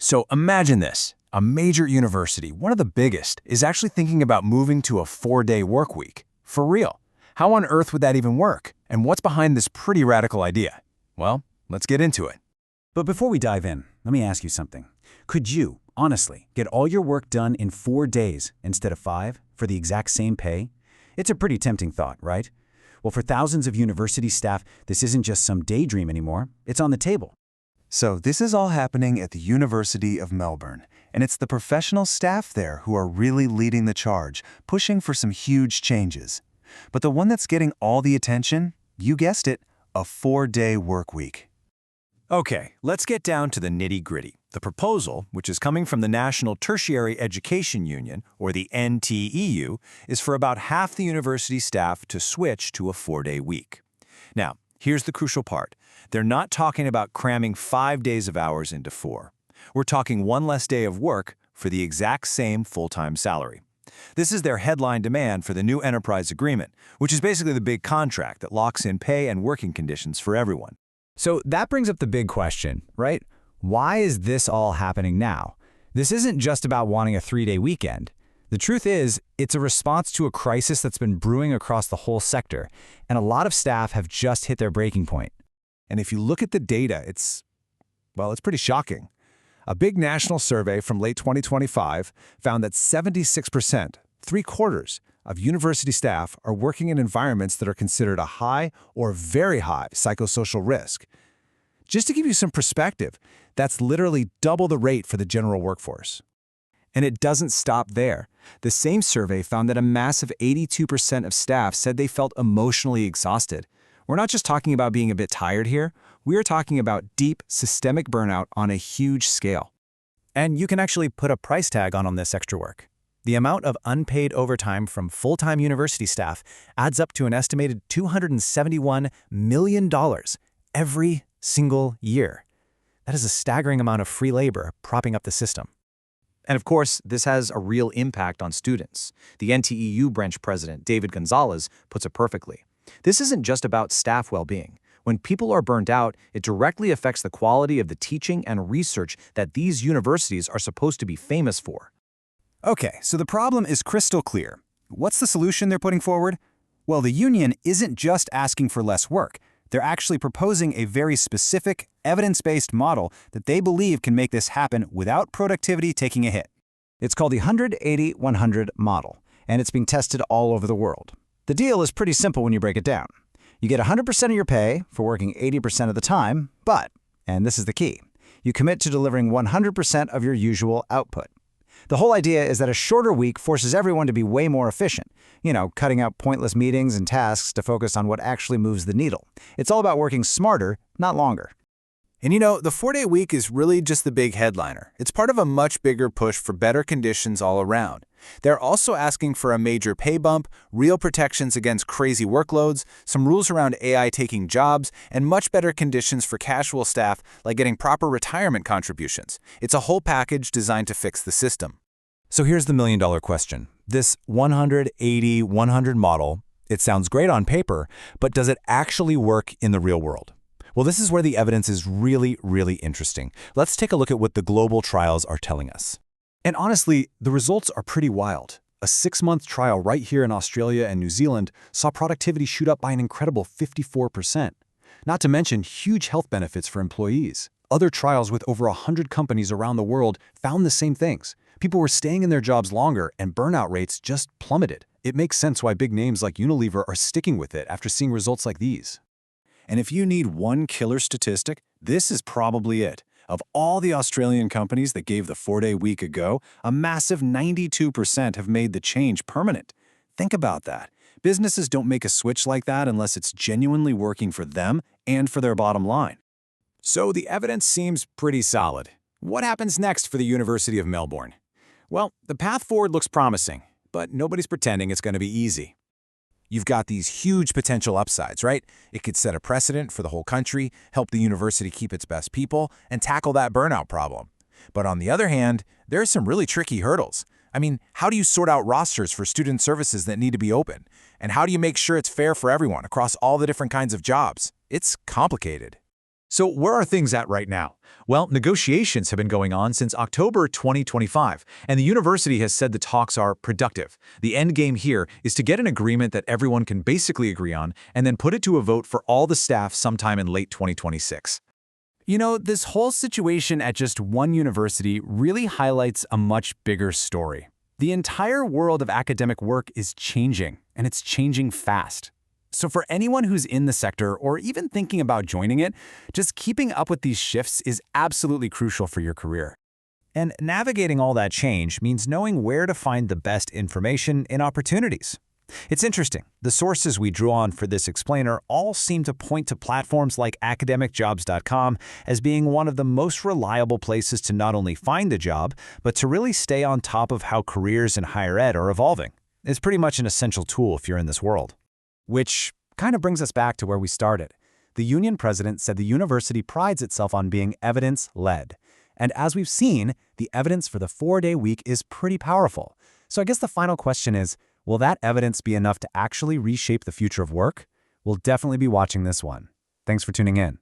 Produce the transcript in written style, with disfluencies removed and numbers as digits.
So imagine this. A major university, one of the biggest, is actually thinking about moving to a 4-day work week. For real. How on earth would that even work? And what's behind this pretty radical idea? Well, let's get into it. But before we dive in, let me ask you something. Could you, honestly, get all your work done in 4 days instead of 5 for the exact same pay? It's a pretty tempting thought, right? Well, for thousands of university staff, this isn't just some daydream anymore. It's on the table. So this is all happening at the University of Melbourne, and it's the professional staff there who are really leading the charge, pushing for some huge changes. But the one that's getting all the attention, you guessed it, a 4-day work week. Okay, let's get down to the nitty-gritty. The proposal, which is coming from the National Tertiary Education Union, or the NTEU, is for about half the university staff to switch to a 4-day week. Now, here's the crucial part. They're not talking about cramming 5 days of hours into 4. We're talking one less day of work for the exact same full-time salary. This is their headline demand for the new enterprise agreement, which is basically the big contract that locks in pay and working conditions for everyone. So that brings up the big question, right? Why is this all happening now? This isn't just about wanting a 3-day weekend. The truth is, it's a response to a crisis that's been brewing across the whole sector, and a lot of staff have just hit their breaking point. And if you look at the data, it's pretty shocking. A big national survey from late 2025 found that 76%, 3/4, of university staff are working in environments that are considered a high or very high psychosocial risk. Just to give you some perspective, that's literally double the rate for the general workforce. And it doesn't stop there. The same survey found that a massive 82% of staff said they felt emotionally exhausted. We're not just talking about being a bit tired here. We are talking about deep, systemic burnout on a huge scale. And you can actually put a price tag on this extra work. The amount of unpaid overtime from full-time university staff adds up to an estimated $271 million every single year. That is a staggering amount of free labor propping up the system. And of course, this has a real impact on students. The NTEU branch president, David Gonzalez, puts it perfectly. This isn't just about staff well-being. When people are burned out, it directly affects the quality of the teaching and research that these universities are supposed to be famous for. Okay, so the problem is crystal clear. What's the solution they're putting forward? Well, the union isn't just asking for less work. They're actually proposing a very specific, evidence-based model that they believe can make this happen without productivity taking a hit. It's called the 180-100 model, and it's being tested all over the world. The deal is pretty simple when you break it down. You get 100% of your pay for working 80% of the time, but, and this is the key, you commit to delivering 100% of your usual output. The whole idea is that a shorter week forces everyone to be way more efficient, cutting out pointless meetings and tasks to focus on what actually moves the needle. It's all about working smarter, not longer. And the 4-day week is really just the big headliner. It's part of a much bigger push for better conditions all around. They're also asking for a major pay bump, real protections against crazy workloads, some rules around AI taking jobs, and much better conditions for casual staff like getting proper retirement contributions. It's a whole package designed to fix the system. So here's the million-dollar question. This 180-100 model, it sounds great on paper, but does it actually work in the real world? Well, this is where the evidence is really, really interesting. Let's take a look at what the global trials are telling us. And honestly, the results are pretty wild. A 6-month trial right here in Australia and New Zealand saw productivity shoot up by an incredible 54%. Not to mention huge health benefits for employees. Other trials with over 100 companies around the world found the same things. People were staying in their jobs longer and burnout rates just plummeted. It makes sense why big names like Unilever are sticking with it after seeing results like these. And if you need one killer statistic, this is probably it. Of all the Australian companies that gave the 4-day week a go, a massive 92% have made the change permanent. Think about that. Businesses don't make a switch like that unless it's genuinely working for them and for their bottom line. So the evidence seems pretty solid. What happens next for the University of Melbourne? Well, the path forward looks promising, but nobody's pretending it's going to be easy. You've got these huge potential upsides, right? It could set a precedent for the whole country, help the university keep its best people, and tackle that burnout problem. But on the other hand, there are some really tricky hurdles. I mean, how do you sort out rosters for student services that need to be open? And how do you make sure it's fair for everyone across all the different kinds of jobs? It's complicated. So where are things at right now? Well, negotiations have been going on since October 2025, and the university has said the talks are productive. The end game here is to get an agreement that everyone can basically agree on and then put it to a vote for all the staff sometime in late 2026. You know, this whole situation at just one university really highlights a much bigger story. The entire world of academic work is changing, and it's changing fast. So for anyone who's in the sector or even thinking about joining it, just keeping up with these shifts is absolutely crucial for your career. And navigating all that change means knowing where to find the best information and opportunities. It's interesting. The sources we drew on for this explainer all seem to point to platforms like academicjobs.com as being one of the most reliable places to not only find a job, but to really stay on top of how careers in higher ed are evolving. It's pretty much an essential tool if you're in this world. Which kind of brings us back to where we started. The union president said the university prides itself on being evidence-led. And as we've seen, the evidence for the 4-day week is pretty powerful. So I guess the final question is, will that evidence be enough to actually reshape the future of work? We'll definitely be watching this one. Thanks for tuning in.